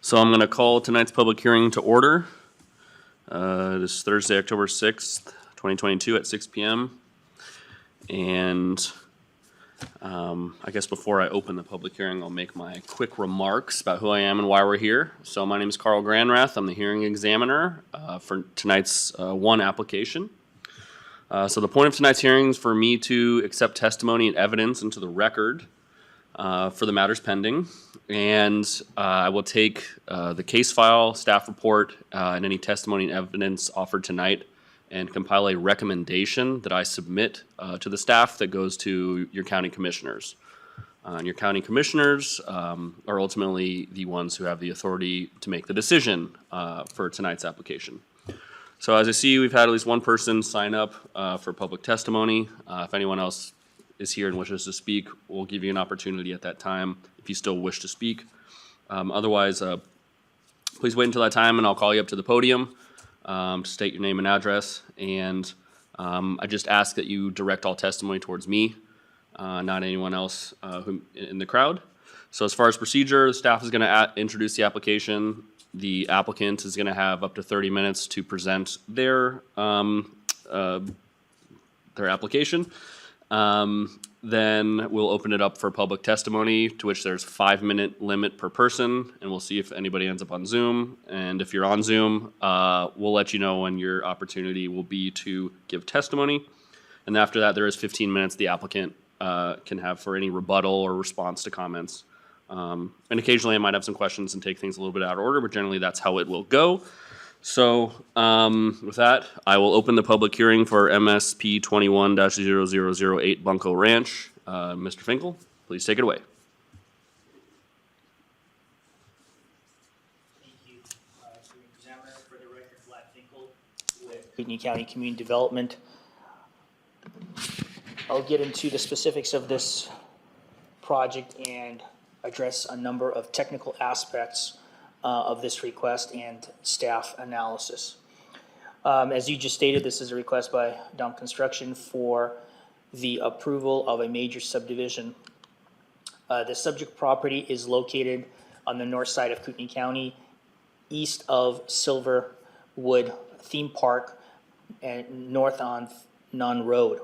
So I'm going to call tonight's public hearing to order. It is Thursday, October 6th, 2022 at 6 p.m. And I guess before I open the public hearing, I'll make my quick remarks about who I am and why we're here. So my name is Carl Granrath. I'm the hearing examiner for tonight's one application. So the point of tonight's hearing is for me to accept testimony and evidence into the record for the matters pending. And I will take the case file, staff report, and any testimony and evidence offered tonight and compile a recommendation that I submit to the staff that goes to your county commissioners. And your county commissioners are ultimately the ones who have the authority to make the decision for tonight's application. So as I see, we've had at least one person sign up for public testimony. If anyone else is here and wishes to speak, we'll give you an opportunity at that time if you still wish to speak. Otherwise, please wait until that time and I'll call you up to the podium to state your name and address. And I just ask that you direct all testimony towards me, not anyone else in the crowd. So as far as procedure, the staff is going to introduce the application. The applicant is going to have up to 30 minutes to present their application. Then we'll open it up for public testimony, to which there's a 5-minute limit per person, and we'll see if anybody ends up on Zoom. And if you're on Zoom, we'll let you know when your opportunity will be to give testimony. And after that, there is 15 minutes the applicant can have for any rebuttal or response to comments. And occasionally I might have some questions and take things a little bit out of order, but generally that's how it will go. So with that, I will open the public hearing for MSP 21-0008 BUNCO Ranch. Mr. Finkel, please take it away. Thank you. Examiner, for the record, Vlad Finkel with Kootenai County Community Development. I'll get into the specifics of this project and address a number of technical aspects of this request and staff analysis. As you just stated, this is a request by Dom Construction for the approval of a major subdivision. The subject property is located on the north side of Kootenai County, east of Silverwood Theme Park and north on Nunn Road.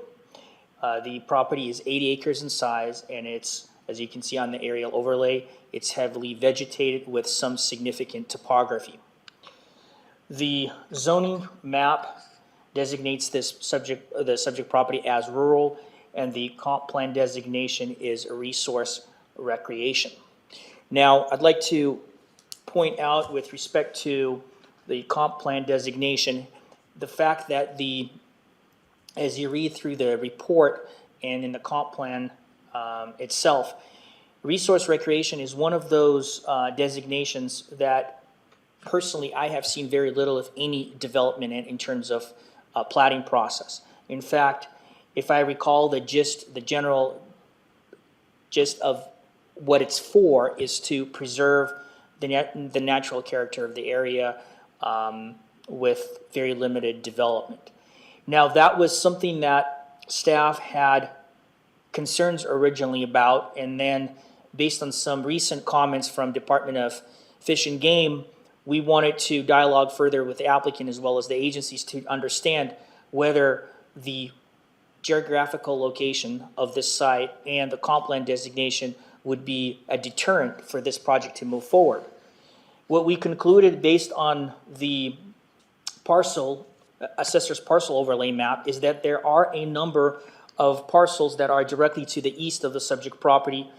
The property is 80 acres in size, and it's, as you can see on the aerial overlay, it's heavily vegetated with some significant topography. The zoning map designates this the subject property as rural, and the comp plan designation is a resource recreation. Now, I'd like to point out with respect to the comp plan designation, the fact that as you read through the report and in the comp plan itself, resource recreation is one of those designations that personally I have seen very little, if any, development in terms of platting process. In fact, if I recall the general gist of what it's for is to preserve the natural character of the area with very limited development. Now, that was something that staff had concerns originally about, and then based on some recent comments from Department of Fish and Game, we wanted to dialogue further with the applicant as well as the agencies to understand whether the geographical location of this site and the comp plan designation would be a deterrent for this project to move forward. What we concluded based on the assessor's parcel overlay map is that there are a number of parcels that are directly to the east of the subject property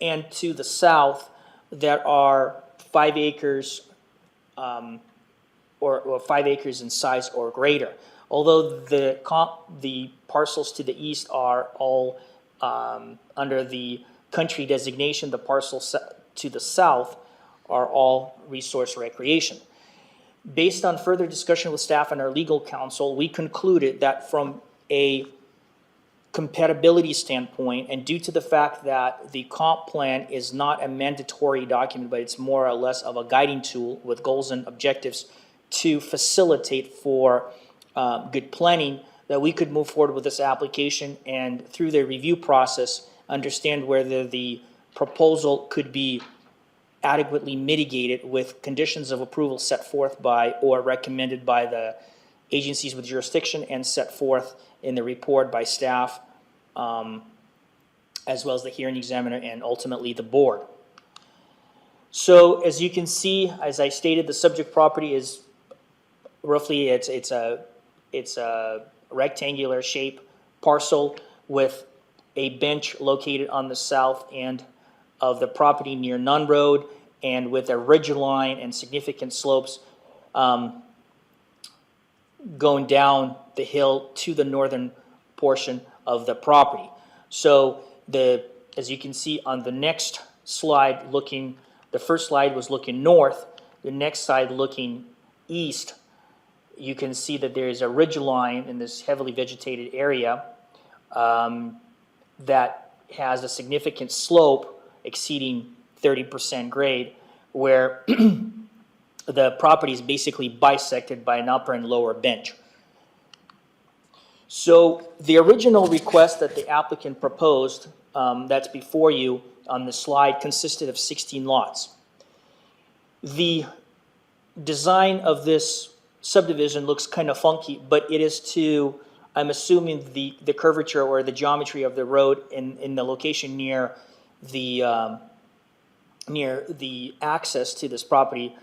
and to the south that are 5 acres or 5 acres in size or greater. Although the parcels to the east are all under the country designation, the parcels to the south are all resource recreation. Based on further discussion with staff and our legal counsel, we concluded that from a compatibility standpoint, and due to the fact that the comp plan is not a mandatory document, but it's more or less of a guiding tool with goals and objectives to facilitate for good planning, that we could move forward with this application and through the review process understand whether the proposal could be adequately mitigated with conditions of approval set forth by or recommended by the agencies with jurisdiction and set forth in the report by staff, as well as the hearing examiner and ultimately the board. So as you can see, as I stated, the subject property is roughly, it's a rectangular shape parcel with a bench located on the south end of the property near Nunn Road, and with a ridge line and significant slopes going down the hill to the northern portion of the property. So as you can see on the next slide, the first slide was looking north, the next slide looking east. You can see that there is a ridge line in this heavily vegetated area that has a significant slope exceeding 30% grade, where the property is basically bisected by an upper and lower bench. So the original request that the applicant proposed, that's before you on the slide, consisted of 16 lots. The design of this subdivision looks kind of funky, but it is to, I'm assuming, the curvature or the geometry of the road in the location near the access to this property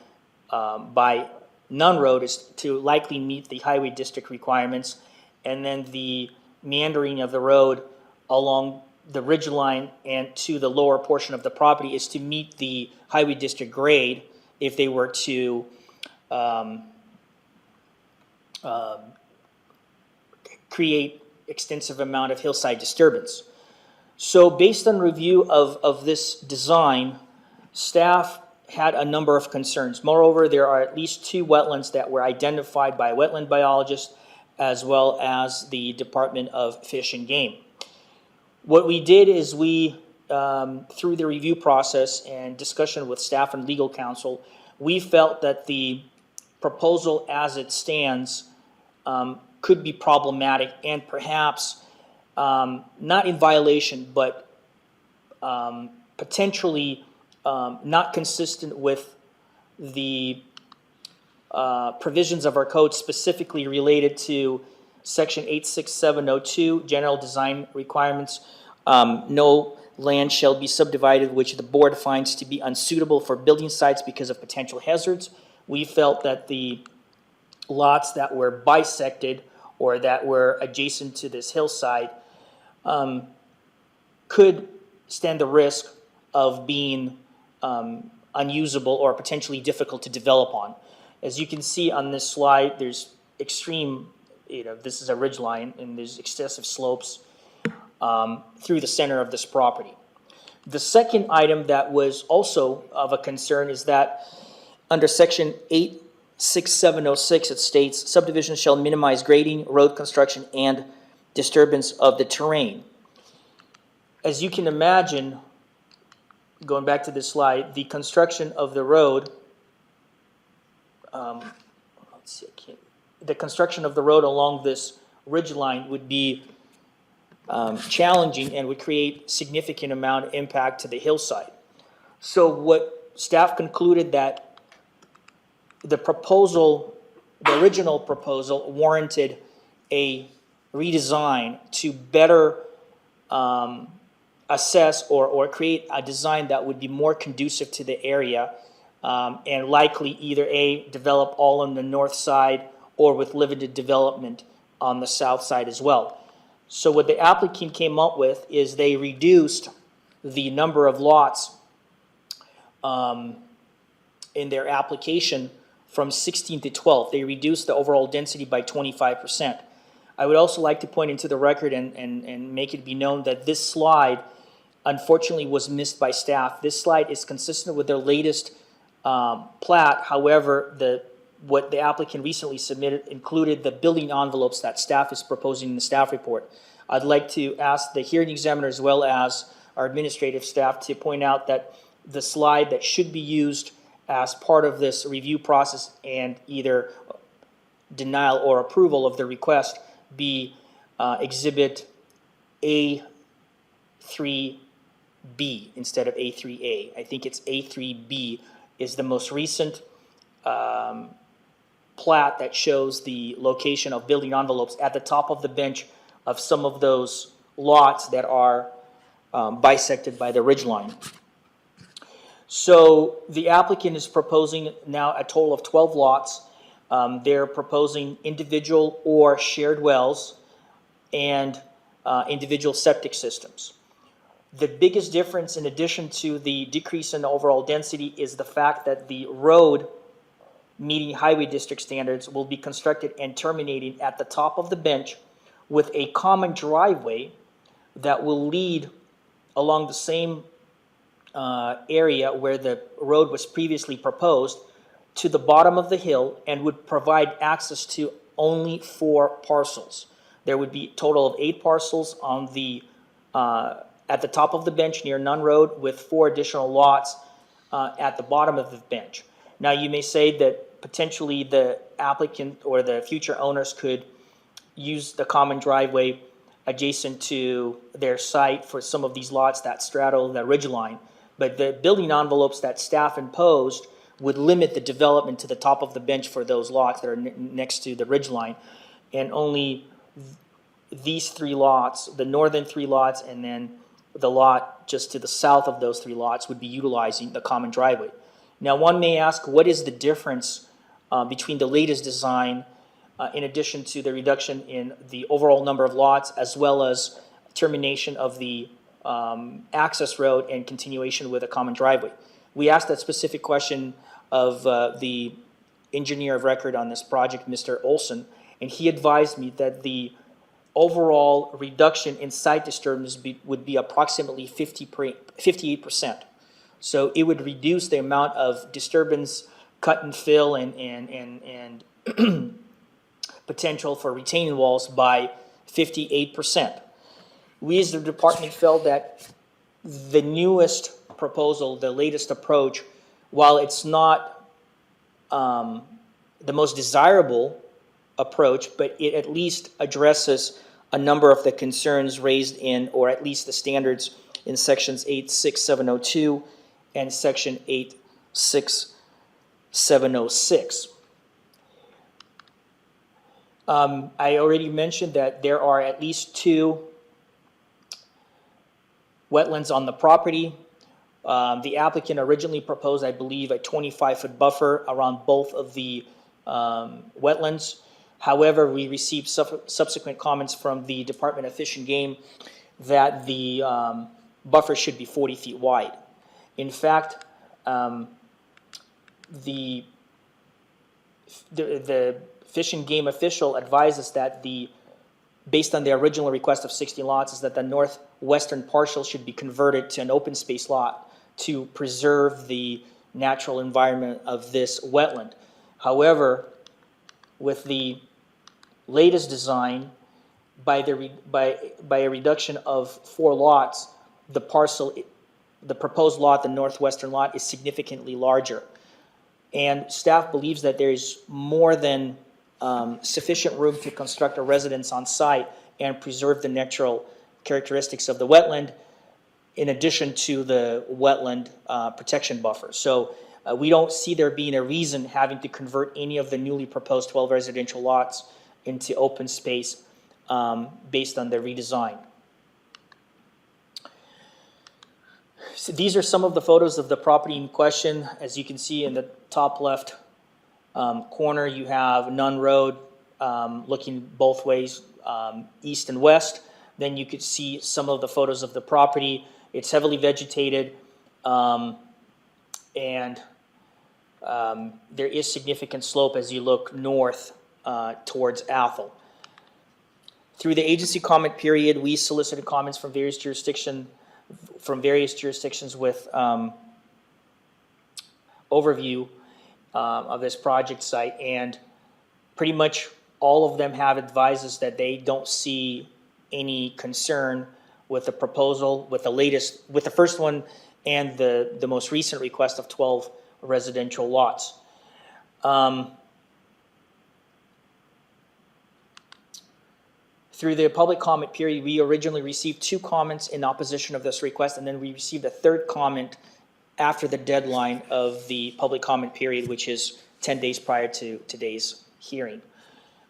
by Nunn Road is to likely meet the highway district requirements, and then the meandering of the road along the ridge line and to the lower portion of the property is to meet the highway district grade if they were to create extensive amount of hillside disturbance. So based on review of this design, staff had a number of concerns. Moreover, there are at least 2 wetlands that were identified by a wetland biologist as well as the Department of Fish and Game. What we did is we, through the review process and discussion with staff and legal counsel, we felt that the proposal as it stands could be problematic and perhaps not in violation, but potentially not consistent with the provisions of our code specifically related to Section 86702, General Design Requirements. No land shall be subdivided which the board finds to be unsuitable for building sites because of potential hazards. We felt that the lots that were bisected or that were adjacent to this hillside could stand the risk of being unusable or potentially difficult to develop on. As you can see on this slide, there's extreme, this is a ridge line and there's excessive slopes through the center of this property. The second item that was also of a concern is that under Section 86706, it states, subdivisions shall minimize grading, road construction, and disturbance of the terrain. As you can imagine, going back to this slide, the construction of the road, the construction of the road along this ridge line would be challenging and would create significant amount of impact to the hillside. So what staff concluded that the proposal, the original proposal, warranted a redesign to better assess or create a design that would be more conducive to the area and likely either develop all on the north side or with limited development on the south side as well. So what the applicant came up with is they reduced the number of lots in their application from 16 to 12. They reduced the overall density by 25%. I would also like to point into the record and make it be known that this slide unfortunately was missed by staff. This slide is consistent with their latest plat. However, what the applicant recently submitted included the building envelopes that staff is proposing in the staff report. I'd like to ask the hearing examiner as well as our administrative staff to point out that the slide that should be used as part of this review process and either denial or approval of the request be Exhibit A3-1 A3B instead of A3A. I think it's A3B is the most recent plat that shows the location of building envelopes at the top of the bench of some of those lots that are bisected by the ridgeline. So the applicant is proposing now a total of 12 lots. They're proposing individual or shared wells and individual septic systems. The biggest difference, in addition to the decrease in the overall density, is the fact that the road meeting highway district standards will be constructed and terminating at the top of the bench with a common driveway that will lead along the same area where the road was previously proposed to the bottom of the hill and would provide access to only 4 parcels. There would be a total of 8 parcels on the at the top of the bench near Nunn Road, with 4 additional lots at the bottom of the bench. Now, you may say that potentially the applicant or the future owners could use the common driveway adjacent to their site for some of these lots that straddle the ridgeline, but the building envelopes that staff imposed would limit the development to the top of the bench for those lots that are next to the ridgeline, and only these 3 lots, the northern 3 lots, and then the lot just to the south of those 3 lots would be utilizing the common driveway. Now, one may ask, what is the difference between the latest design, in addition to the reduction in the overall number of lots, as well as termination of the access road and continuation with a common driveway? We asked that specific question of the engineer of record on this project, Mr. Olson, and he advised me that the overall reduction in site disturbance would be approximately 58%. So it would reduce the amount of disturbance, cut and fill, and potential for retaining walls by 58%. We as the department felt that the newest proposal, the latest approach, while it's not the most desirable approach, but it at least addresses a number of the concerns raised in, or at least the standards in sections 86702 and section 86706. I already mentioned that there are at least 2 wetlands on the property. The applicant originally proposed, I believe, a 25-foot buffer around both of the wetlands. However, we received subsequent comments from the Department of Fish and Game that the buffer should be 40 feet wide. In fact, the Fish and Game official advises that based on the original request of 60 lots, is that the northwestern partial should be converted to an open space lot to preserve the natural environment of this wetland. However, with the latest design, by a reduction of 4 lots, the proposed lot, the northwestern lot, is significantly larger. And staff believes that there is more than sufficient room to construct a residence on site and preserve the natural characteristics of the wetland, in addition to the wetland protection buffer. So we don't see there being a reason having to convert any of the newly proposed 12 residential lots into open space based on the redesign. So these are some of the photos of the property in question. As you can see in the top left corner, you have Nunn Road looking both ways, east and west. Then you could see some of the photos of the property. It's heavily vegetated, and there is significant slope as you look north towards Athol. Through the agency comment period, we solicited comments from various jurisdictions with overview of this project site, and pretty much all of them have advised us that they don't see any concern with the proposal, with the first one and the most recent request of 12 residential lots. Through the public comment period, we originally received 2 comments in opposition of this request, and then we received a 3rd comment after the deadline of the public comment period, which is 10 days prior to today's hearing.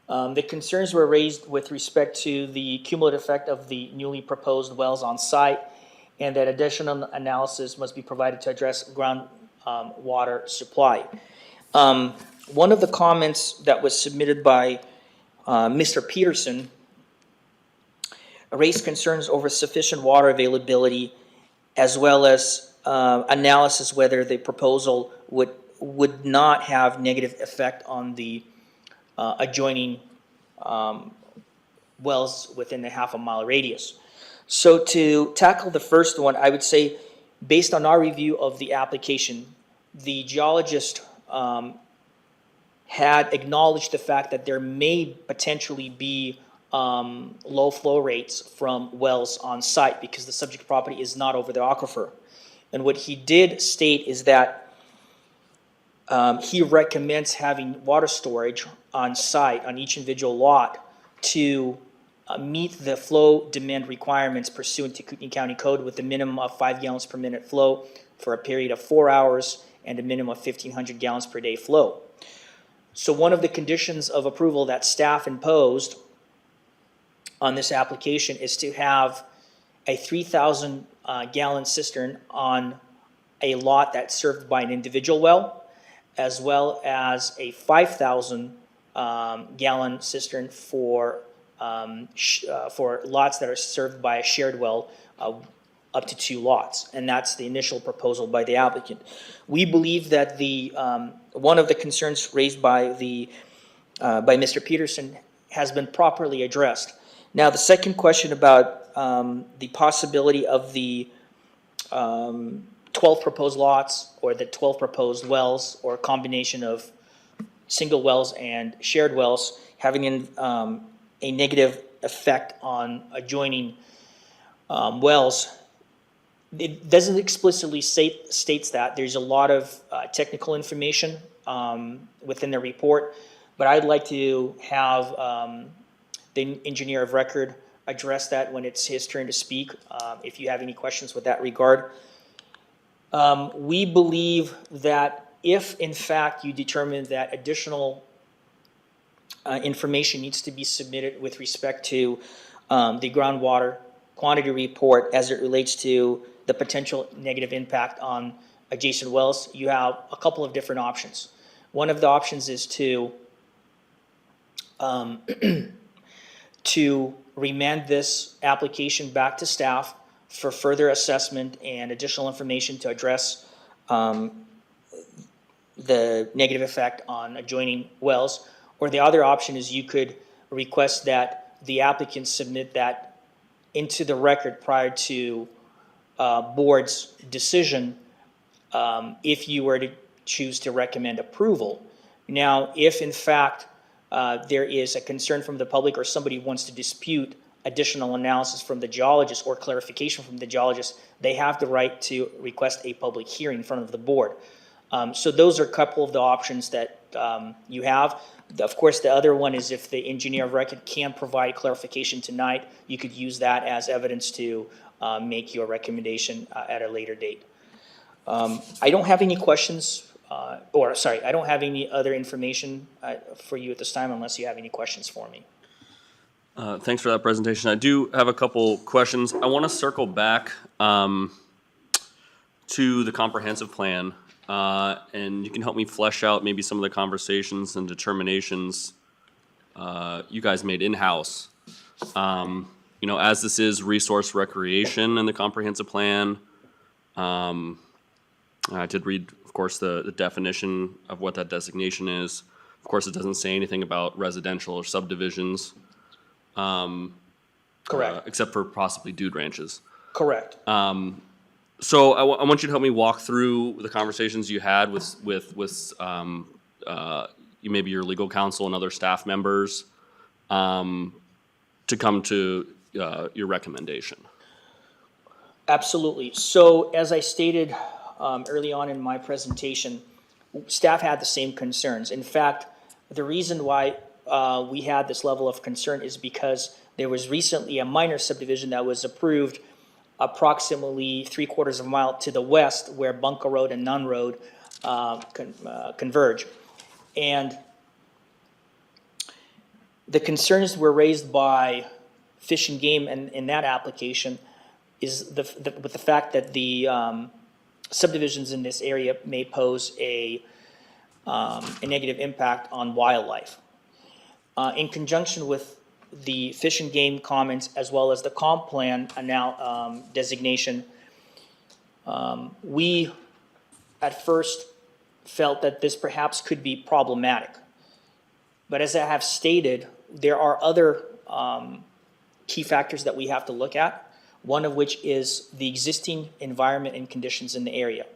The concerns were raised with respect to the cumulative effect of the newly proposed wells on site, and that additional analysis must be provided to address ground water supply. One of the comments that was submitted by Mr. Peterson raised concerns over sufficient water availability, as well as analysis whether the proposal would not have negative effect on the adjoining wells within a half-a-mile radius. So to tackle the first one, I would say, based on our review of the application, the geologist had acknowledged the fact that there may potentially be low flow rates from wells on site because the subject property is not over the aquifer. And what he did state is that he recommends having water storage on site on each individual lot to meet the flow demand requirements pursuant to Kootenai County Code, with a minimum of 5 gallons per minute flow for a period of 4 hours and a minimum of 1,500 gallons per day flow. So one of the conditions of approval that staff imposed on this application is to have a 3,000 gallon cistern on a lot that's served by an individual well, as well as a 5,000 gallon cistern for lots that are served by a shared well, up to 2 lots, and that's the initial proposal by the applicant. We believe that the one of the concerns raised by by Mr. Peterson has been properly addressed. Now, the second question about the possibility of the 12 proposed lots or the 12 proposed wells, or a combination of single wells and shared wells having a negative effect on adjoining wells, it doesn't explicitly states that. There's a lot of technical information within the report, but I'd like to have the engineer of record address that when it's his turn to speak, if you have any questions with that regard. We believe that if in fact you determine that additional information needs to be submitted with respect to the groundwater quantity report as it relates to the potential negative impact on adjacent wells, you have a couple of different options. One of the options is to to remand this application back to staff for further assessment and additional information to address the negative effect on adjoining wells. Or the other option is you could request that the applicant submit that into the record prior to board's decision, if you were to choose to recommend approval. Now, if in fact there is a concern from the public or somebody wants to dispute additional analysis from the geologist or clarification from the geologist, they have the right to request a public hearing in front of the board. So those are a couple of the options that you have. Of course, the other one is if the engineer of record can provide clarification tonight, you could use that as evidence to make your recommendation at a later date. I don't have any questions, I don't have any other information for you at this time unless you have any questions for me. Thanks for that presentation. I do have a couple questions. I want to circle back to the comprehensive plan, and you can help me flesh out maybe some of the conversations and determinations you guys made in-house. You know, as this is resource recreation in the comprehensive plan, I did read, of course, the definition of what that designation is. Of course, it doesn't say anything about residential or subdivisions. Correct. Except for possibly dude ranches. Correct. So I want you to help me walk through the conversations you had with maybe your legal counsel and other staff members to come to your recommendation. Absolutely. So as I stated early on in my presentation, staff had the same concerns. In fact, the reason why we had this level of concern is because There was recently a minor subdivision that was approved approximately 3/4 of a mile to the west where BUNCO Road and Nunn Road converge. And the concerns were raised by Fish and Game in that application is with the fact that the subdivisions in this area may pose a negative impact on wildlife. In conjunction with the Fish and Game comments as well as the comp plan designation, we at first felt that this perhaps could be problematic. But as I have stated, there are other key factors that we have to look at, one of which is the existing environment and conditions in the area,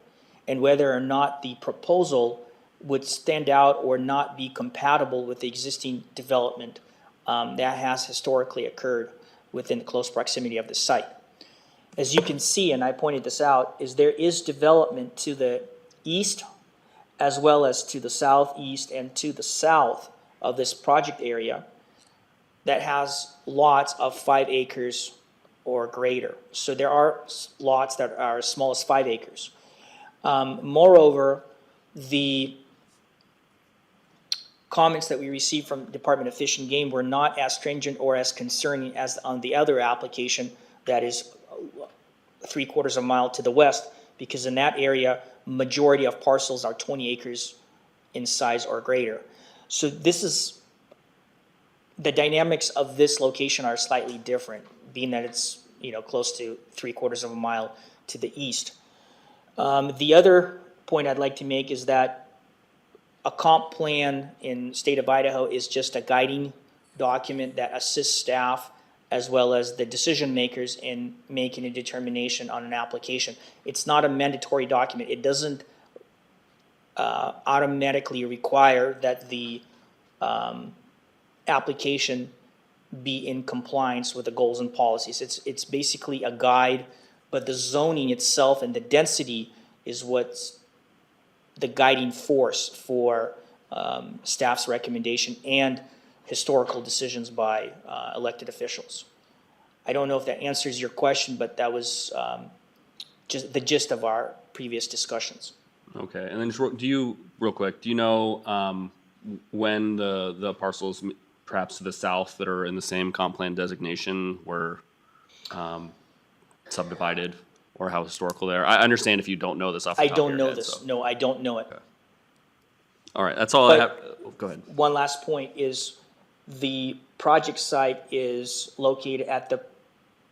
and whether or not the proposal would stand out or not be compatible with the existing development that has historically occurred within close proximity of the site. As you can see, and I pointed this out, is there is development to the east as well as to the southeast and to the south of this project area that has lots of 5 acres or greater. So there are lots that are as small as 5 acres. Moreover, the comments that we received from the Department of Fish and Game were not as stringent or as concerning as on the other application that is 3/4 of a mile to the west, because in that area, majority of parcels are 20 acres in size or greater. So this is, the dynamics of this location are slightly different, being that it's, close to 3/4 of a mile to the east. The other point I'd like to make is that a comp plan in state of Idaho is just a guiding document that assists staff as well as the decision makers in making a determination on an application. It's not a mandatory document. It doesn't automatically require that the application be in compliance with the goals and policies. It's basically a guide, but the zoning itself and the density is what's the guiding force for staff's recommendation and historical decisions by elected officials. I don't know if that answers your question, but that was just the gist of our previous discussions. Okay, and then just do you know when the parcels perhaps to the south that are in the same comp plan designation were subdivided, or how historical they are? I understand if you don't know this off the top of your head. I don't know this. So. No, I don't know it. Okay. All right, that's all I have. Oh, go ahead. One last point is the project site is located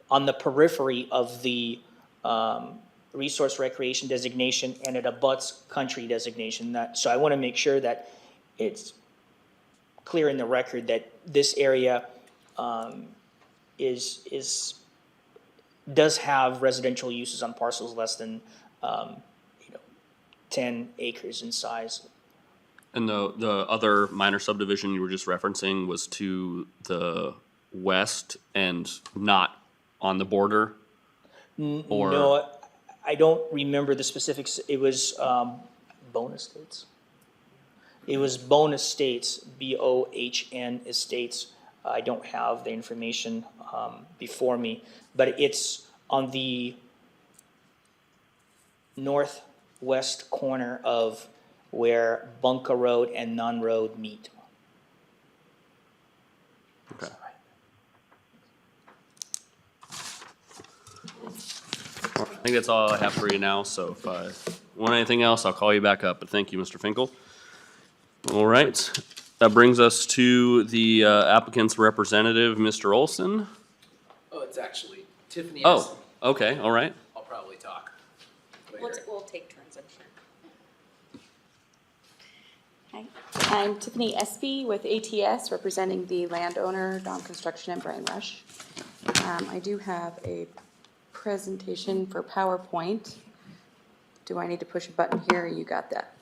on the periphery of the resource recreation designation, and it abuts country designation. So I want to make sure that it's clear in the record that this area does have residential uses on parcels less than 10 acres in size. And the other minor subdivision you were just referencing was to the west and not on the border? Or No, I don't remember the specifics. It was Bonus Estates. It was Bonus Estates, BOHN Estates. I don't have the information before me, but it's on the northwest corner of where BUNCO Road and Nunn Road meet. Okay. I think that's all I have for you now, so if I want anything else, I'll call you back up, but thank you, Mr. Finkel. All right, that brings us to the applicant's representative, Mr. Olson. Oh, it's actually Tiffany. Oh, okay, all right. I'll probably talk later. We'll take turns, I'm sure. Hi, I'm Tiffany Espy with ATS, representing the landowner, Dom Construction and Brian Rush. I do have a presentation for PowerPoint. Do I need to push a button here, or you got that?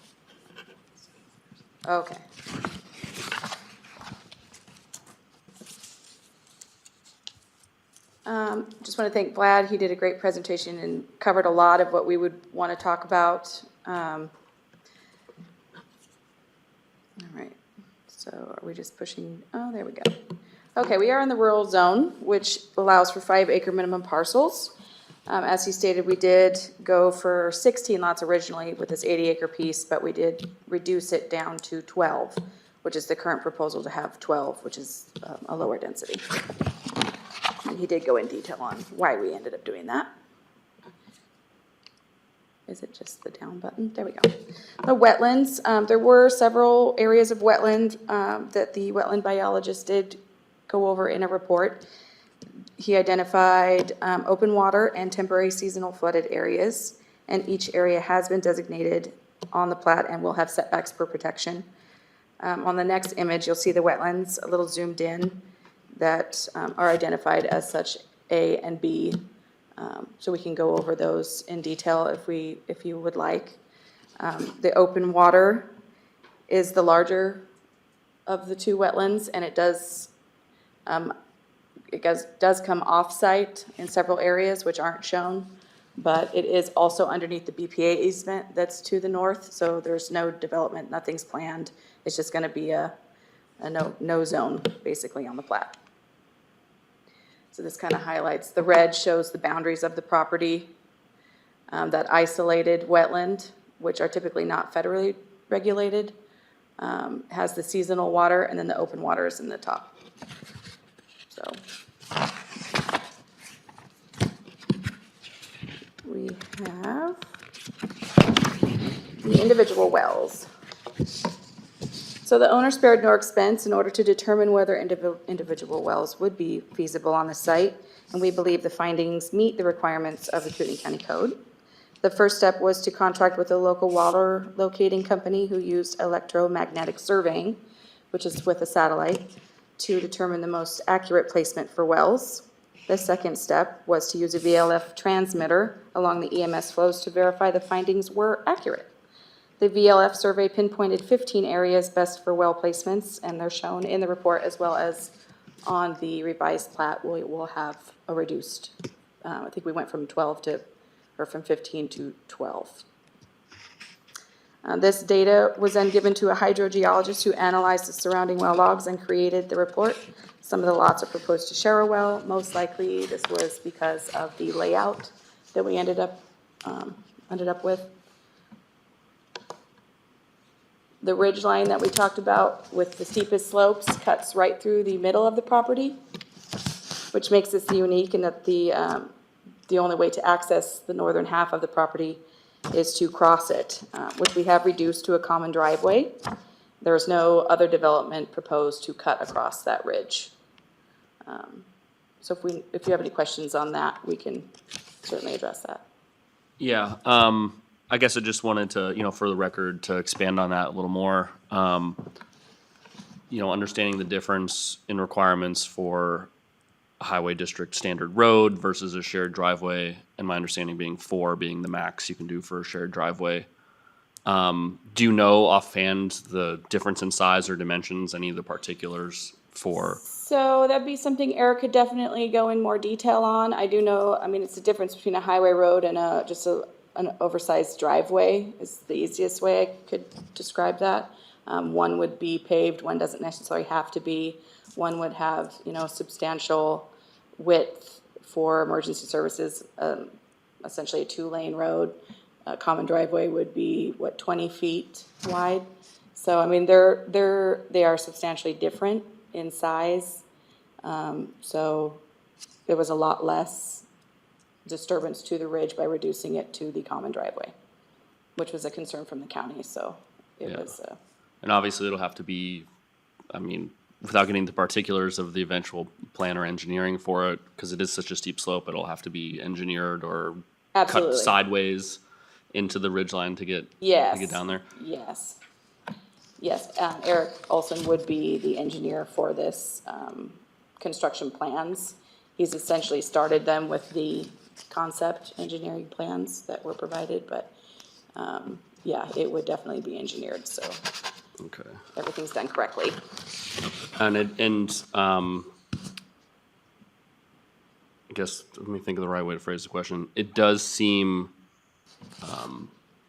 Okay. Just want to thank Vlad. He did a great presentation and covered a lot of what we would want to talk about. All right. So are we just pushing? Oh, there we go. Okay, we are in the rural zone, which allows for 5-acre minimum parcels. As he stated, we did go for 16 lots originally with this 80-acre piece, but we did reduce it down to 12, which is the current proposal to have 12, which is a lower density. And he did go in detail on why we ended up doing that. Is it just the down button? There we go. The wetlands, there were several areas of wetland that the wetland biologist did go over in a report. He identified open water and temporary seasonal flooded areas, and each area has been designated on the plat and will have setbacks for protection. On the next image, you'll see the wetlands a little zoomed in that are identified as such A and B. So we can go over those in detail if you would like. The open water is the larger of the two wetlands, and it does come off-site in several areas which aren't shown, but it is also underneath the BPA easement that's to the north, so there's no development, nothing's planned. It's just gonna be a no zone, basically, on the plat. So this kind of highlights, the red shows the boundaries of the property, that isolated wetland, which are typically not federally regulated, has the seasonal water, and then the open water is in the top. So we have the individual wells. So the owner spared no expense in order to determine whether individual wells would be feasible on the site, and we believe the findings meet the requirements of the Kootenai County Code. The first step was to contract with a local water locating company who used electromagnetic surveying, which is with a satellite, to determine the most accurate placement for wells. The second step was to use a VLF transmitter along the EMS flows to verify the findings were accurate. The VLF survey pinpointed 15 areas best for well placements, and they're shown in the report as well as on the revised plat. We will have a reduced, I think we went from 15 to 12. This data was then given to a hydrogeologist who analyzed the surrounding well logs and created the report. Some of the lots are proposed to share a well. Most likely this was because of the layout that we ended up with. The ridge line that we talked about with the steepest slopes cuts right through the middle of the property, which makes this unique in that the only way to access the northern half of the property is to cross it, which we have reduced to a common driveway. There is no other development proposed to cut across that ridge. So if you have any questions on that, we can certainly address that. Yeah, I guess I just wanted to, for the record, to expand on that a little more. Understanding the difference in requirements for a highway district standard road versus a shared driveway, and my understanding being 4 being the max you can do for a shared driveway. Do you know offhand the difference in size or dimensions, any of the particulars for? So that'd be something Eric could definitely go in more detail on. I do know, it's the difference between a highway road and an oversized driveway is the easiest way I could describe that. One would be paved, one doesn't necessarily have to be. One would have, substantial width for emergency services, essentially a 2-lane road. A common driveway would be, 20 feet wide. So, they are substantially different in size. So there was a lot less disturbance to the ridge by reducing it to the common driveway, which was a concern from the county, so it was. And obviously it'll have to be, without getting the particulars of the eventual plan or engineering for it, because it is such a steep slope, it'll have to be engineered or Absolutely. cut sideways into the ridgeline to get down there. Yes. Eric Olson would be the engineer for this construction plans. He's essentially started them with the concept engineering plans that were provided, but it would definitely be engineered, so Okay. everything's done correctly. I guess, let me think of the right way to phrase the question. It does seem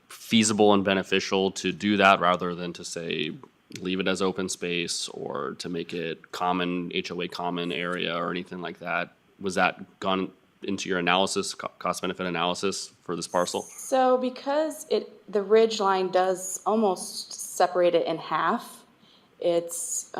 feasible and beneficial to do that rather than to say leave it as open space or to make it common, HOA common area or anything like that? Was that gone into your analysis, cost benefit analysis for this parcel? So because the ridge line does almost separate it in half, it's,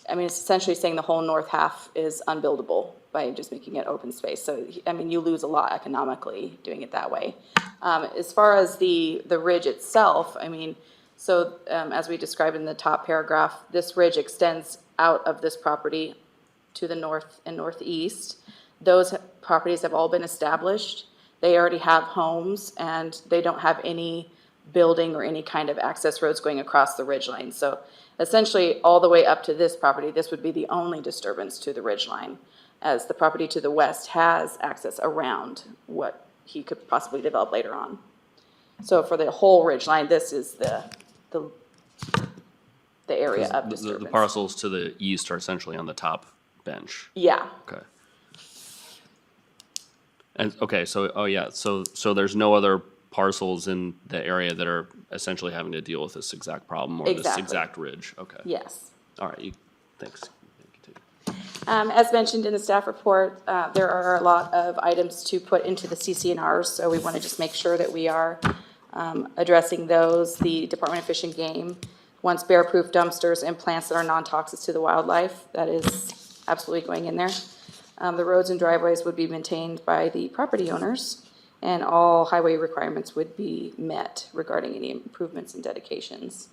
it's essentially saying the whole north half is unbuildable by just making it open space. So, you lose a lot economically doing it that way. As far as the ridge itself, as we described in the top paragraph, this ridge extends out of this property to the north and northeast. Those properties have all been established. They already have homes, and they don't have any building or any kind of access roads going across the ridge line. So essentially, all the way up to this property, this would be the only disturbance to the ridge line, as the property to the west has access around what he could possibly develop later on. So for the whole ridge line, this is the area of disturbance. The parcels to the east are essentially on the top bench. Yeah. Okay. And, okay, so there's no other parcels in the area that are essentially having to deal with this exact problem or this Exactly. exact ridge? Okay. Yes. All right, thanks. As mentioned in the staff report, there are a lot of items to put into the CCNRs, so we want to just make sure that we are addressing those. The Department of Fish and Game wants bear-proof dumpsters and plants that are non-toxic to the wildlife. That is absolutely going in there. The roads and driveways would be maintained by the property owners, and all highway requirements would be met regarding any improvements and dedications.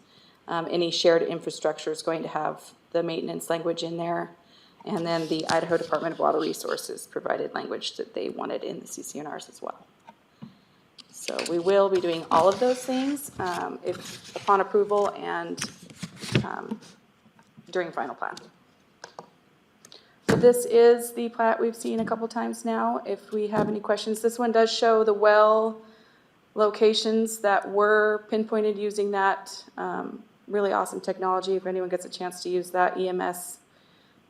Any shared infrastructure is going to have the maintenance language in there. And then the Idaho Department of Water Resources provided language that they wanted in the CCNRs as well. So we will be doing all of those things if upon approval and during final plan. So this is the plat we've seen a couple times now. If we have any questions, this one does show the well locations that were pinpointed using that really awesome technology. If anyone gets a chance to use that EMS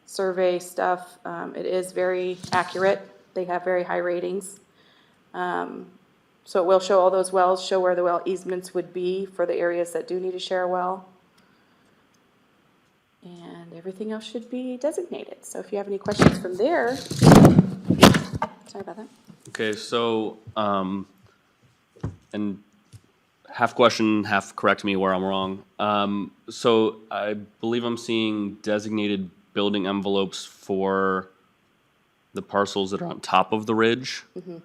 survey stuff, it is very accurate. They have very high ratings. So it will show all those wells, show where the well easements would be for the areas that do need to share a well. And everything else should be designated. So if you have any questions from there, sorry about that. Okay, so, and half question, half correct me where I'm wrong. So I believe I'm seeing designated building envelopes for the parcels that are on top of the ridge. Mm-hmm.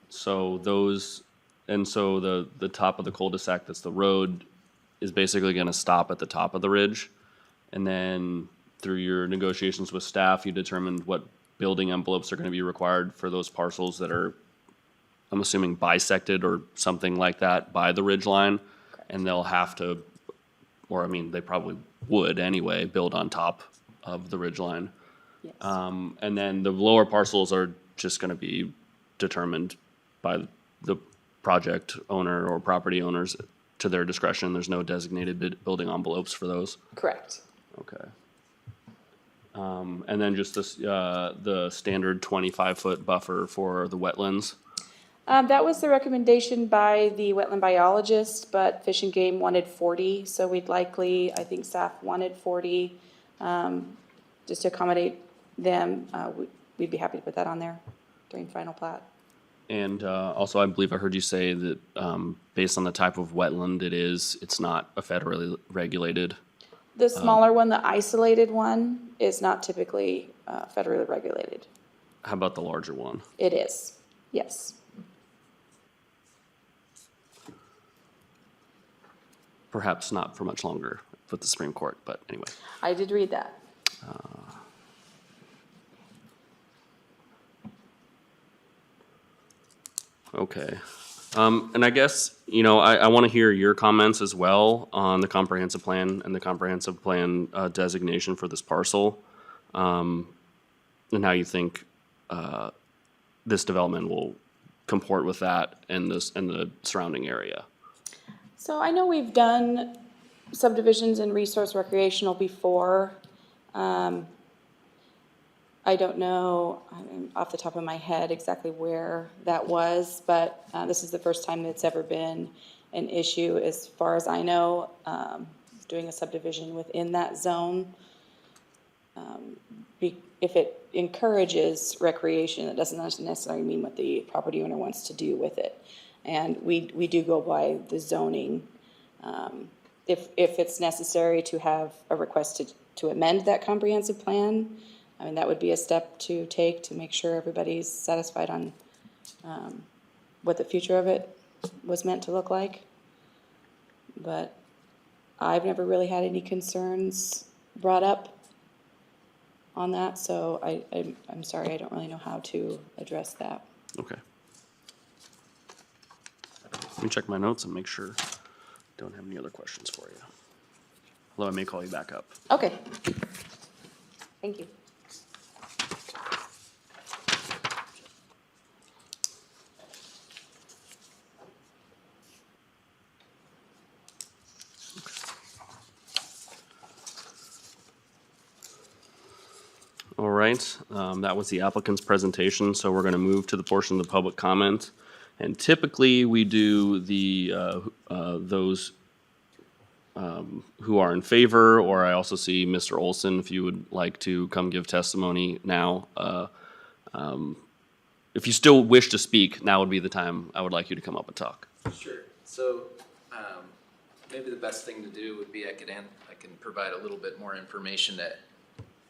So those, and so the top of the cul-de-sac, that's the road, is basically gonna stop at the top of the ridge. And then through your negotiations with staff, you determined what building envelopes are gonna be required for those parcels that are, I'm assuming, bisected or something like that by the ridge line. Correct. And they'll have to, or they probably would anyway, build on top of the ridge line. Yes. And then the lower parcels are just gonna be determined by the project owner or property owners to their discretion. There's no designated building envelopes for those. Correct. Okay. And then just this, the standard 25-foot buffer for the wetlands. That was the recommendation by the wetland biologist, but Fish and Game wanted 40, so we'd likely, I think staff wanted 40, just to accommodate them. We'd be happy to put that on there during final plat. And also, I believe I heard you say that based on the type of wetland it's not a federally regulated. The smaller one, the isolated one, is not typically federally regulated. How about the larger one? It is, yes. Perhaps not for much longer with the Supreme Court, but anyway. I did read that. Okay. And I guess, I want to hear your comments as well on the comprehensive plan and the comprehensive plan designation for this parcel, and how you think this development will comport with that and the surrounding area. So I know we've done subdivisions in resource recreational before. I don't know off the top of my head exactly where that was, but this is the first time it's ever been an issue as far as I know. doing a subdivision within that zone. If it encourages recreation, it doesn't necessarily mean what the property owner wants to do with it. And we do go by the zoning. If it's necessary to have a request to amend that comprehensive plan, I mean, that would be a step to take to make sure everybody's satisfied on what the future of it was meant to look like. But I've never really had any concerns brought up on that, so I'm sorry, I don't really know how to address that. Okay. Let me check my notes and make sure I don't have any other questions for you. Although I may call you back up. Okay. Thank you. All right, that was the applicant's presentation, so we're gonna move to the portion of the public comment. And typically, we do those who are in favor, or I also see Mr. Olson, if you would like to come give testimony now. If you still wish to speak, now would be the time I would like you to come up and talk. Sure. So, maybe the best thing to do would be I can provide a little bit more information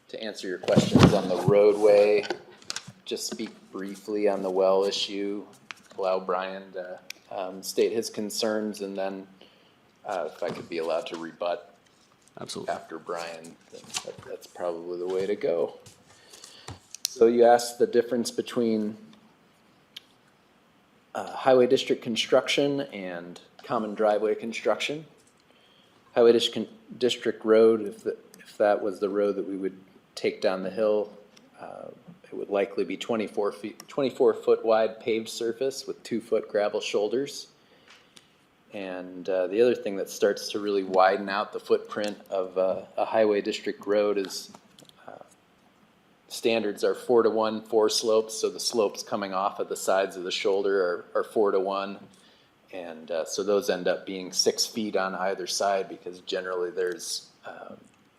to answer your questions on the roadway. Just speak briefly on the well issue, allow Brian to state his concerns, and then if I could be allowed to rebut Absolutely. after Brian, then that's probably the way to go. So you asked the difference between highway district construction and common driveway construction. Highway district road, if that was the road that we would take down the hill, it would likely be 24 foot wide paved surface with 2 foot gravel shoulders. And the other thing that starts to really widen out the footprint of a highway district road is standards are 4-to-1 4 slopes, so the slopes coming off of the sides of the shoulder are 4-to-1. And so those end up being 6 feet on either side, because generally there's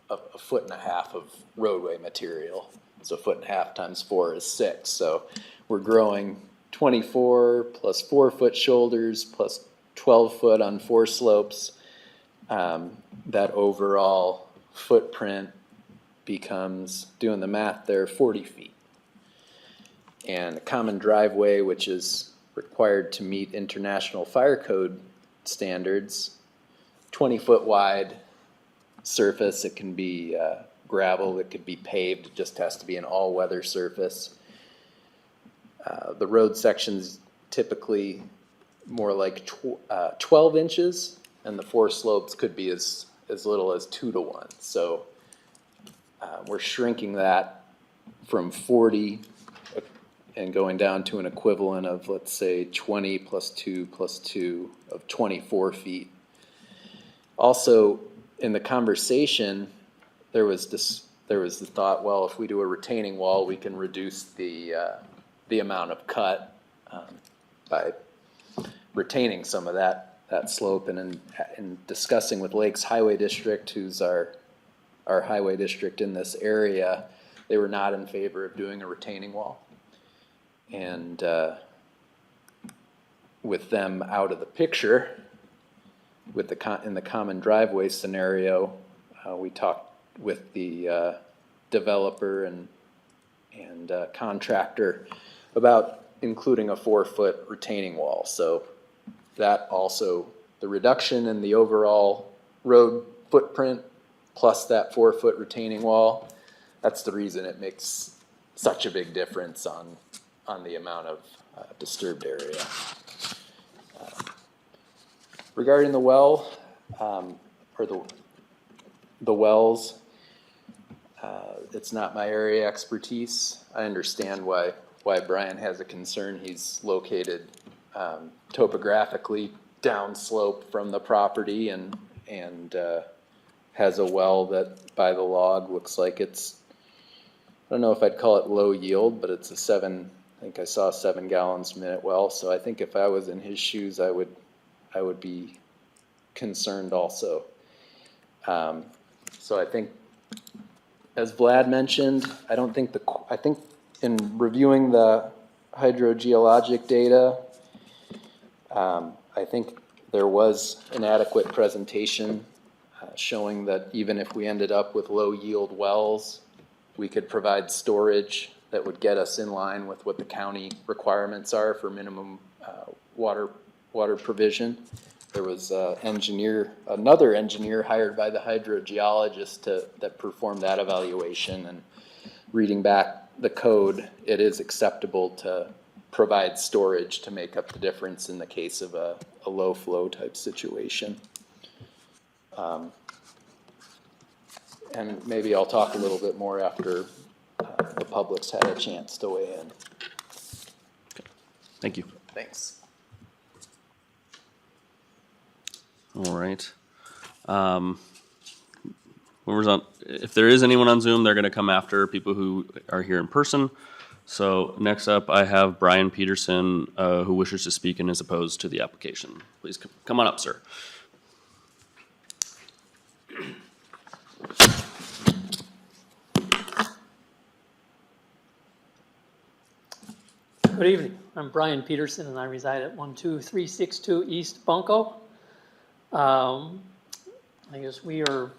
a 1.5 foot of roadway material. So 1.5 feet times 4 is 6. So we're growing 24 plus 4 foot shoulders plus 12 foot on 4 slopes. That overall footprint becomes, doing the math there, 40 feet. And a common driveway, which is required to meet international fire code standards, 20 foot wide surface. It can be gravel, it could be paved, it just has to be an all-weather surface. The road section's typically more like 12 inches, and the 4 slopes could be as little as 2-to-1. So we're shrinking that from 40 and going down to an equivalent of, let's say, 20 plus 2 plus 2 of 24 feet. Also, in the conversation, there was the thought, well, if we do a retaining wall, we can reduce the amount of cut by retaining some of that slope. And in discussing with Lakes Highway District, who's our highway district in this area, they were not in favor of doing a retaining wall. And with them out of the picture, in the common driveway scenario, we talked with the developer and contractor about including a 4 foot retaining wall. So that also, the reduction in the overall road footprint plus that 4 foot retaining wall, that's the reason it makes such a big difference on the amount of disturbed area. Regarding the well, or the wells, it's not my area expertise. I understand why Brian has a concern. He's located topographically downslope from the property and has a well that by the log looks like it's, I don't know if I'd call it low yield, but it's I think I saw 7 gallons a minute well. So I think if I was in his shoes, I would be concerned also. So I think, as Vlad mentioned, I think in reviewing the hydrogeologic data, I think there was an adequate presentation showing that even if we ended up with low yield wells, we could provide storage that would get us in line with what the county requirements are for minimum water provision. There was another engineer hired by the hydrogeologist that performed that evaluation, and reading back the code, it is acceptable to provide storage to make up the difference in the case of a low flow type situation. And maybe I'll talk a little bit more after the public's had a chance to weigh in. Thank you. Thanks. All right. If there is anyone on Zoom, they're going to come after people who are here in person. So next up, I have Brian Peterson, who wishes to speak and is opposed to the application. Please come on up, sir. Good evening. I'm Brian Peterson, and I reside at 12362 East Bunco. I guess we are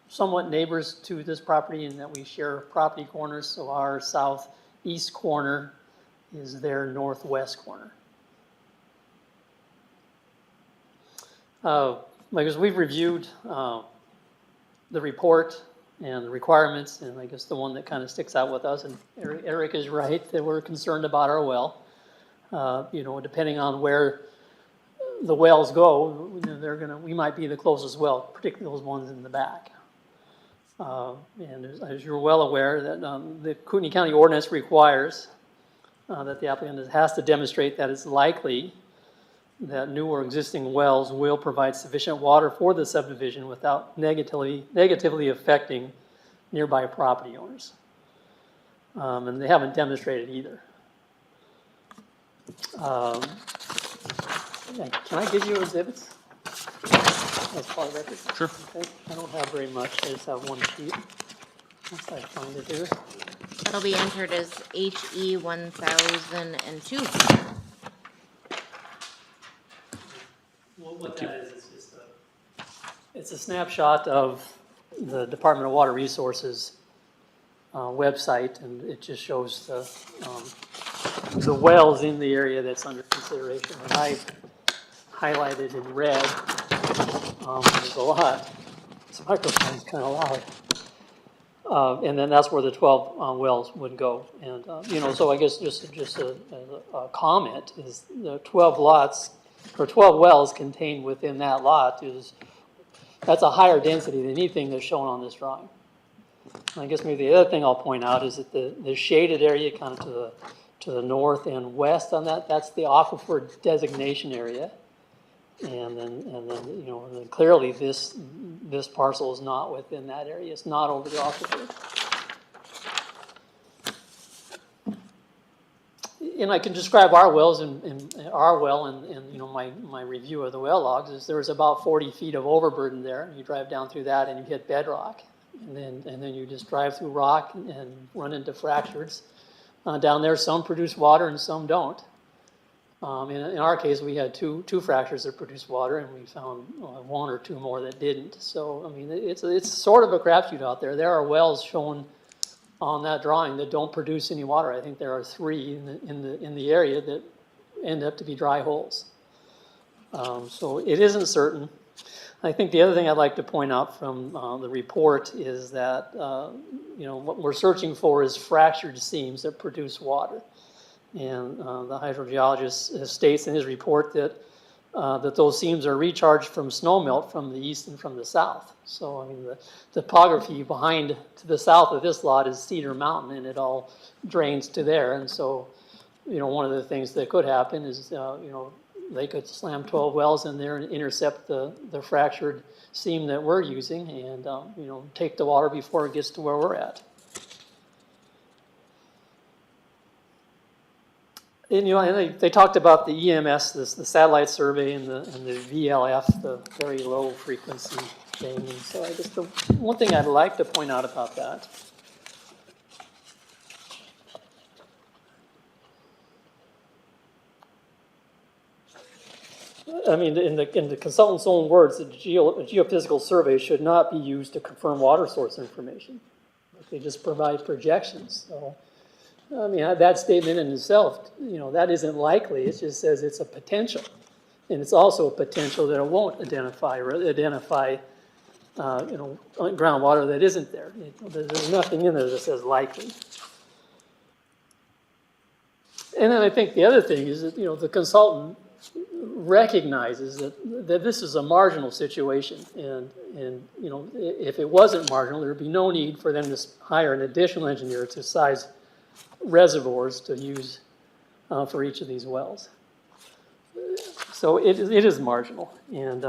somewhat neighbors to this property in that we share property corners, so our southeast corner is their northwest corner. I guess we've reviewed the report and the requirements, and I guess the one that kind of sticks out with us, and Eric is right, that we're concerned about our well. You know, depending on where the wells go, we might be the closest well, particularly those ones in the back. And as you're well aware, that the Kootenai County ordinance requires that the applicant has to demonstrate that it's likely that new or existing wells will provide sufficient water for the subdivision without negatively affecting nearby property owners. And they haven't demonstrated either. Can I give you exhibits? As part of record? Sure. Okay. I don't have very much. I just have one sheet. Once I find it here. That'll be entered as HE 1002. Well, what that is just it's a snapshot of the Department of Water Resources website, and it just shows the wells in the area that's under consideration. And I highlighted in red. There's a lot. This microphone is kind of loud. And then that's where the 12 wells would go. And, you know, so I guess just a comment is the 12 lots or 12 wells contained within that lot that's a higher density than anything that's shown on this drawing. And I guess maybe the other thing I'll point out is that the shaded area kind of to the north and west on that's the aquifer designation area. And then you know, and then clearly this parcel is not within that area. It's not over the aquifer. And I can describe our wells and our well and you know my review of the well logs is there was about 40 feet of overburden there. And you drive down through that and you hit bedrock, and then you just drive through rock and run into fractures. Down there, some produce water and some don't. In our case, we had two fractures that produced water, and we found one or two more that didn't. So, I mean, it's sort of a crapshoot out there. There are wells shown on that drawing that don't produce any water. I think there are 3 in the area that end up to be dry holes. So it isn't certain. I think the other thing I'd like to point out from the report is that you know, what we're searching for is fractured seams that produce water. And the hydrogeologist states in his report that those seams are recharged from snowmelt from the east and from the south. So, I mean, the topography behind to the south of this lot is Cedar Mountain, and it all drains to there. And so, you know, one of the things that could happen is, you know, they could slam 12 wells in there and intercept the fractured seam that we're using and, you know, take the water before it gets to where we're at. And, you know, and they talked about the EMS, the satellite survey, and the VLF, the very low frequency thing. And so I guess the one thing I'd like to point out about that, I mean, in the consultant's own words, a geophysical survey should not be used to confirm water source information. They just provide projections. So, I mean, that statement in itself, that isn't likely. It just says it's a potential. And it's also a potential that it won't identify groundwater that isn't there. There's nothing in there that says likely. And then I think the other thing is that, the consultant recognizes that this is a marginal situation. And if it wasn't marginal, there'd be no need for them to hire an additional engineer to size reservoirs to use for each of these wells. So it is marginal. And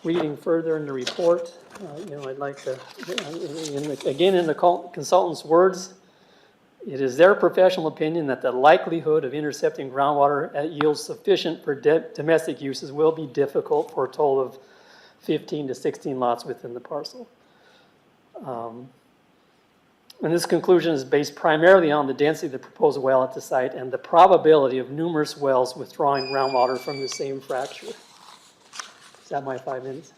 reading further in the report, I'd like to, again, in the consultant's words, it is their professional opinion that the likelihood of intercepting groundwater at yields sufficient for domestic uses will be difficult for a total of 15 to 16 lots within the parcel. And this conclusion is based primarily on the density of the proposed well at the site and the probability of numerous wells withdrawing groundwater from the same fracture. Is that my 5 minutes?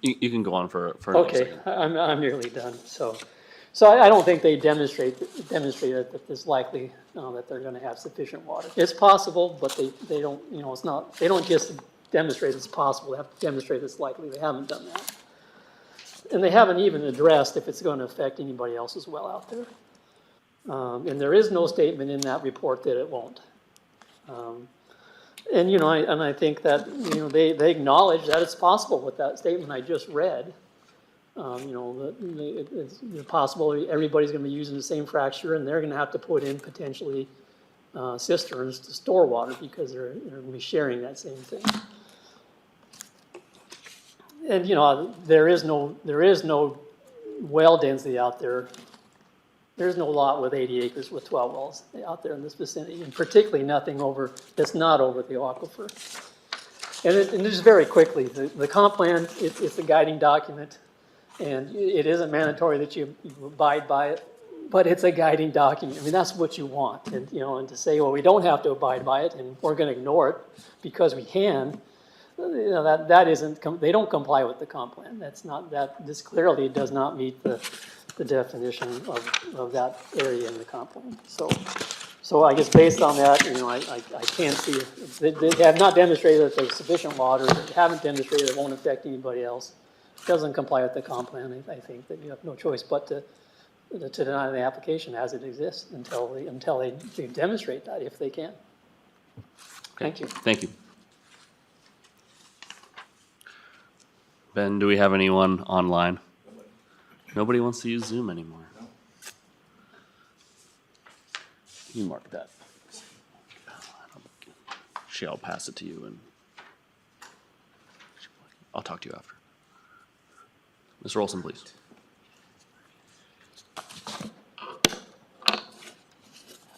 You can go on for another Okay, second. I'm nearly done. So I don't think they demonstrated that it's likely that they're going to have sufficient water. It's possible, but they don't. It's not. They don't just demonstrate it's possible. They have to demonstrate it's likely. They haven't done that, and they haven't even addressed if it's going to affect anybody else's well out there. And there is no statement in that report that it won't. And I think that they acknowledge that it's possible with that statement I just read. It's possible everybody's going to be using the same fracture, and they're going to have to put in potentially cisterns to store water because they're going to be sharing that same thing. And there is no well density out there. There's no lot with 80 acres with 12 wells out there in this vicinity, and particularly nothing that's not over the aquifer. And just very quickly, the comp plan, it's a guiding document. And it isn't mandatory that you abide by it, but it's a guiding document. I mean, that's what you want. And and to say, well, we don't have to abide by it, and we're going to ignore it because we can. That isn't. They don't comply with the comp plan. That's not that. This clearly does not meet the definition of that area in the comp plan. So I guess based on that, I can't see it. They have not demonstrated that there's sufficient water. They haven't demonstrated it won't affect anybody else. Doesn't comply with the comp plan. I think that you have no choice but to deny the application as it exists until they demonstrate that, if they can. Thank you. Thank you. Ben, do we have anyone online? Nobody wants to use Zoom anymore. You mark that. I'll pass it to you, and I'll talk to you after. Mr. Olson, please.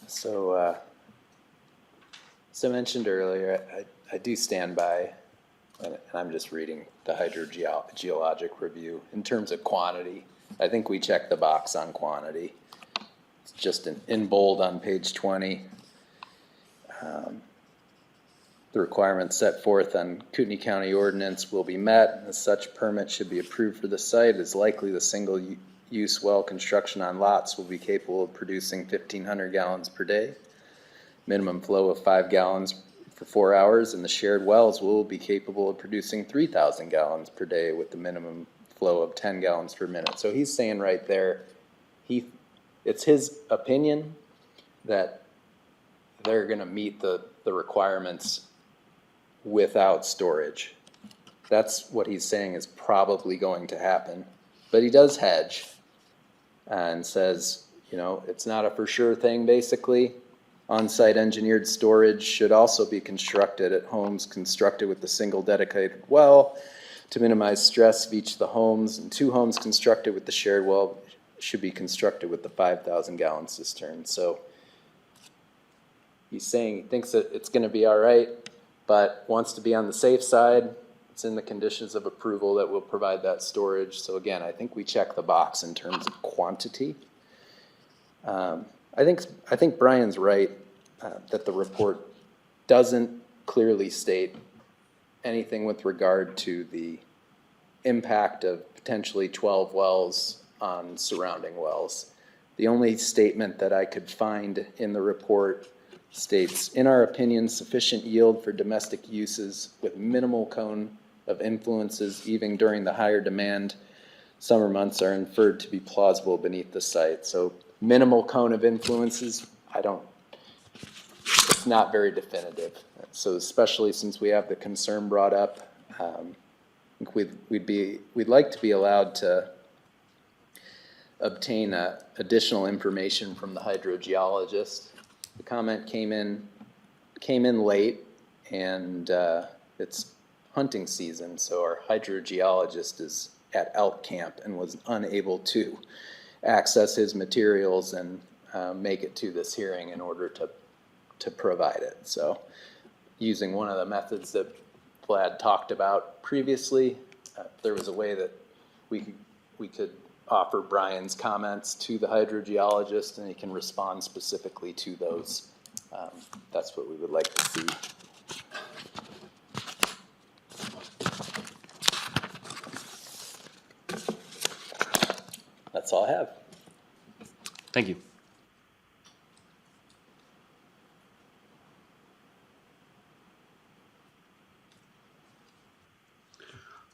So, as I mentioned earlier, I do stand by, and I'm just reading the hydrogeologic review. In terms of quantity, I think we checked the box on quantity. It's just in bold on page 20. The requirements set forth on Kootenai County ordinance will be met, and as such permit should be approved for the site. It's likely the single-use well construction on lots will be capable of producing 1,500 gallons per day, minimum flow of 5 gallons for 4 hours, and the shared wells will be capable of producing 3,000 gallons per day with the minimum flow of 10 gallons per minute. So he's saying right there, it's his opinion that they're going to meet the requirements without storage. That's what he's saying is probably going to happen. But he does hedge and says, it's not a for sure thing, basically. On-site engineered storage should also be constructed at homes constructed with a single dedicated well to minimize stress of each of the homes, and 2 homes constructed with the shared well should be constructed with the 5,000 gallon cistern. So he's saying he thinks that it's going to be all right. but wants to be on the safe side. It's in the conditions of approval that we'll provide that storage. So again, I think we check the box in terms of quantity. I think Brian's right, that the report doesn't clearly state anything with regard to the impact of potentially 12 wells on surrounding wells. The only statement that I could find in the report states, in our opinion, sufficient yield for domestic uses with minimal cone of influences even during the higher demand summer months are inferred to be plausible beneath the site. So minimal cone of influences, it's not very definitive. So especially since we have the concern brought up, I think we'd like to be allowed to obtain additional information from the hydrogeologist. The comment came in late, and it's hunting season, so our hydrogeologist is at elk camp and was unable to access his materials and make it to this hearing in order to provide it. So using one of the methods that Vlad talked about previously, there was a way that we could offer Brian's comments to the hydrogeologist and he can respond specifically to those. That's what we would like to see. That's all I have. Thank you.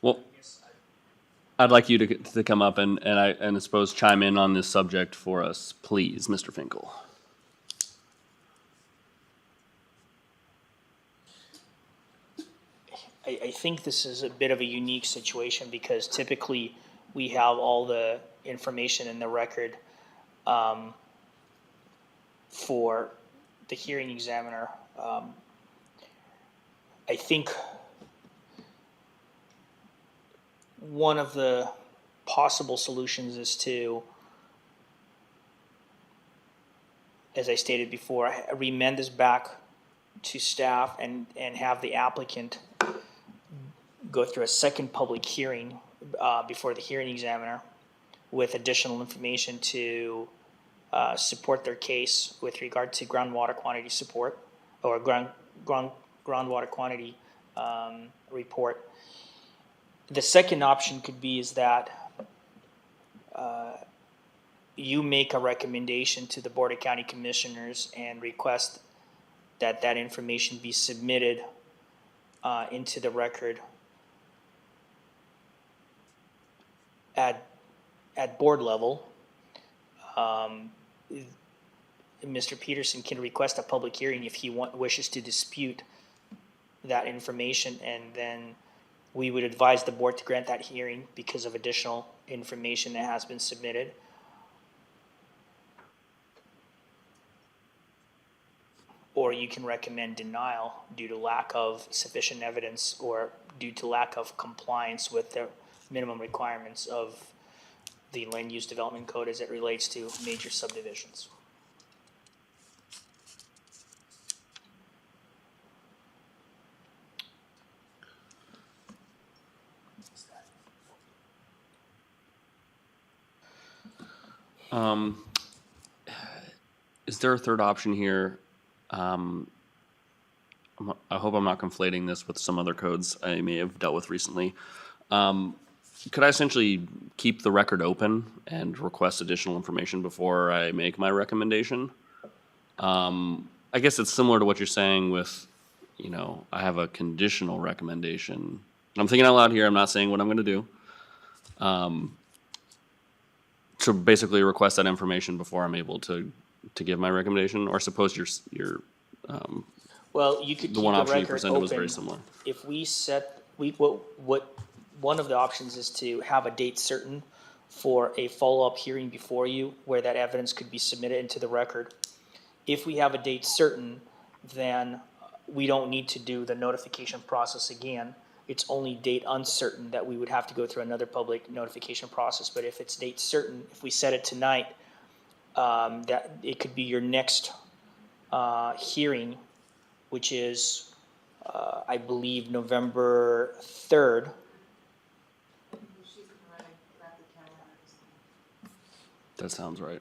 Well, I'd like you to come up and I suppose chime in on this subject for us, please, Mr. Finkel. I think this is a bit of a unique situation because typically we have all the information in the record for the hearing examiner. I think one of the possible solutions is to, as I stated before, remand this back to staff and have the applicant go through a second public hearing before the hearing examiner with additional information to support their case with regard to groundwater quantity support or groundwater quantity report. The second option could be is that you make a recommendation to the Board of County Commissioners and request that that information be submitted into the record at board level. Mr. Peterson can request a public hearing if he wishes to dispute that information, and then we would advise the board to grant that hearing because of additional information that has been submitted. Or you can recommend denial due to lack of sufficient evidence or due to lack of compliance with the minimum requirements of the land use development code as it relates to major subdivisions. Is there a third option here? I hope I'm not conflating this with some other codes I may have dealt with recently. Could I essentially keep the record open and request additional information before I make my recommendation? I guess it's similar to what you're saying with, I have a conditional recommendation. I'm thinking out loud here. I'm not saying what I'm going to do. To basically request that information before I'm able to give my recommendation, or suppose Well, you could keep the one the option you record presented was very open. similar. If we set, one of the options is to have a date certain for a follow-up hearing before you where that evidence could be submitted into the record. If we have a date certain, then we don't need to do the notification process again. It's only date uncertain that we would have to go through another public notification process. But if it's date certain, if we set it tonight, that it could be your next hearing, which is I believe, November 3rd. That sounds right.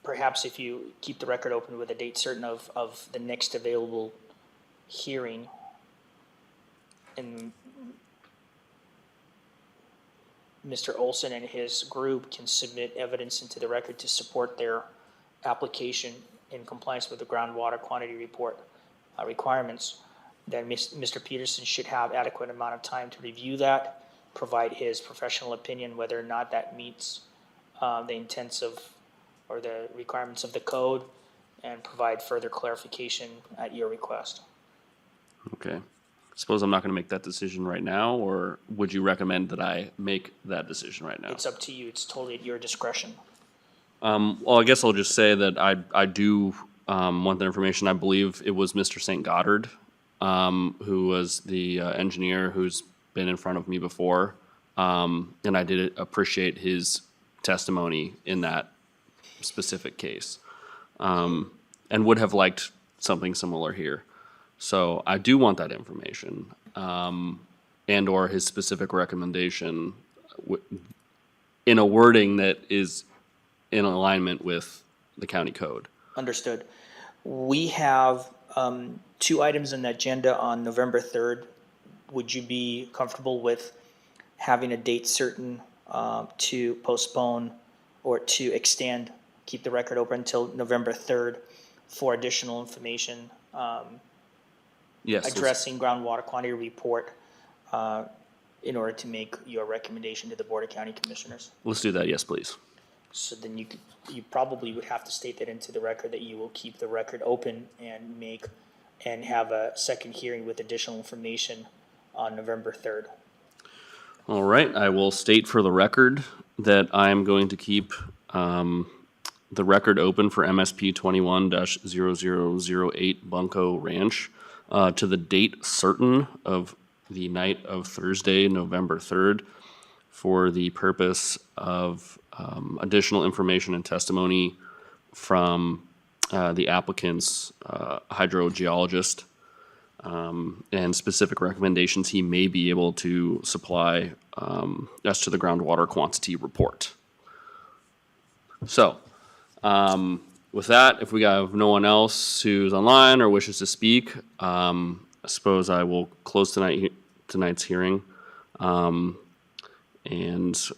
Perhaps if you keep the record open with a date certain of the next available hearing, and Mr. Olson and his group can submit evidence into the record to support their application in compliance with the groundwater quantity report requirements, then Mr. Peterson should have adequate amount of time to review that, provide his professional opinion whether or not that meets the intents of, or the requirements of the code, and provide further clarification at your request. Okay. Suppose I'm not going to make that decision right now, or would you recommend that I make that decision right now? It's up to you. It's totally at your discretion. Well, I guess I'll just say that I do want the information. I believe it was Mr. St. Goddard, who was the engineer who's been in front of me before, and I did appreciate his testimony in that specific case, and would have liked something similar here. So I do want that information, and or his specific recommendation in a wording that is in alignment with the county code. Understood. We have 2 items on the agenda on November 3rd. Would you be comfortable with having a date certain to postpone or to extend, keep the record open until November 3rd for additional information Yes. let's- addressing groundwater quantity report in order to make your recommendation to the Board of County Commissioners? Let's do that. Yes, please. So then you probably would have to state that into the record, that you will keep the record open and have a second hearing with additional information on November 3rd. All right. I will state for the record that I am going to keep the record open for MSP 21-0008 Bunco Ranch to the date certain of the night of Thursday, November 3rd, for the purpose of additional information and testimony from the applicant's hydrogeologist, and specific recommendations he may be able to supply as to the groundwater quantity report. So, with that, if we have no one else who's online or wishes to speak, I suppose I will close tonight's hearing. And so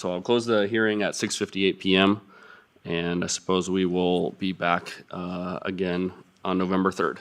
I'll close the hearing at 6:58 p.m. And I suppose we will be back again on November 3rd.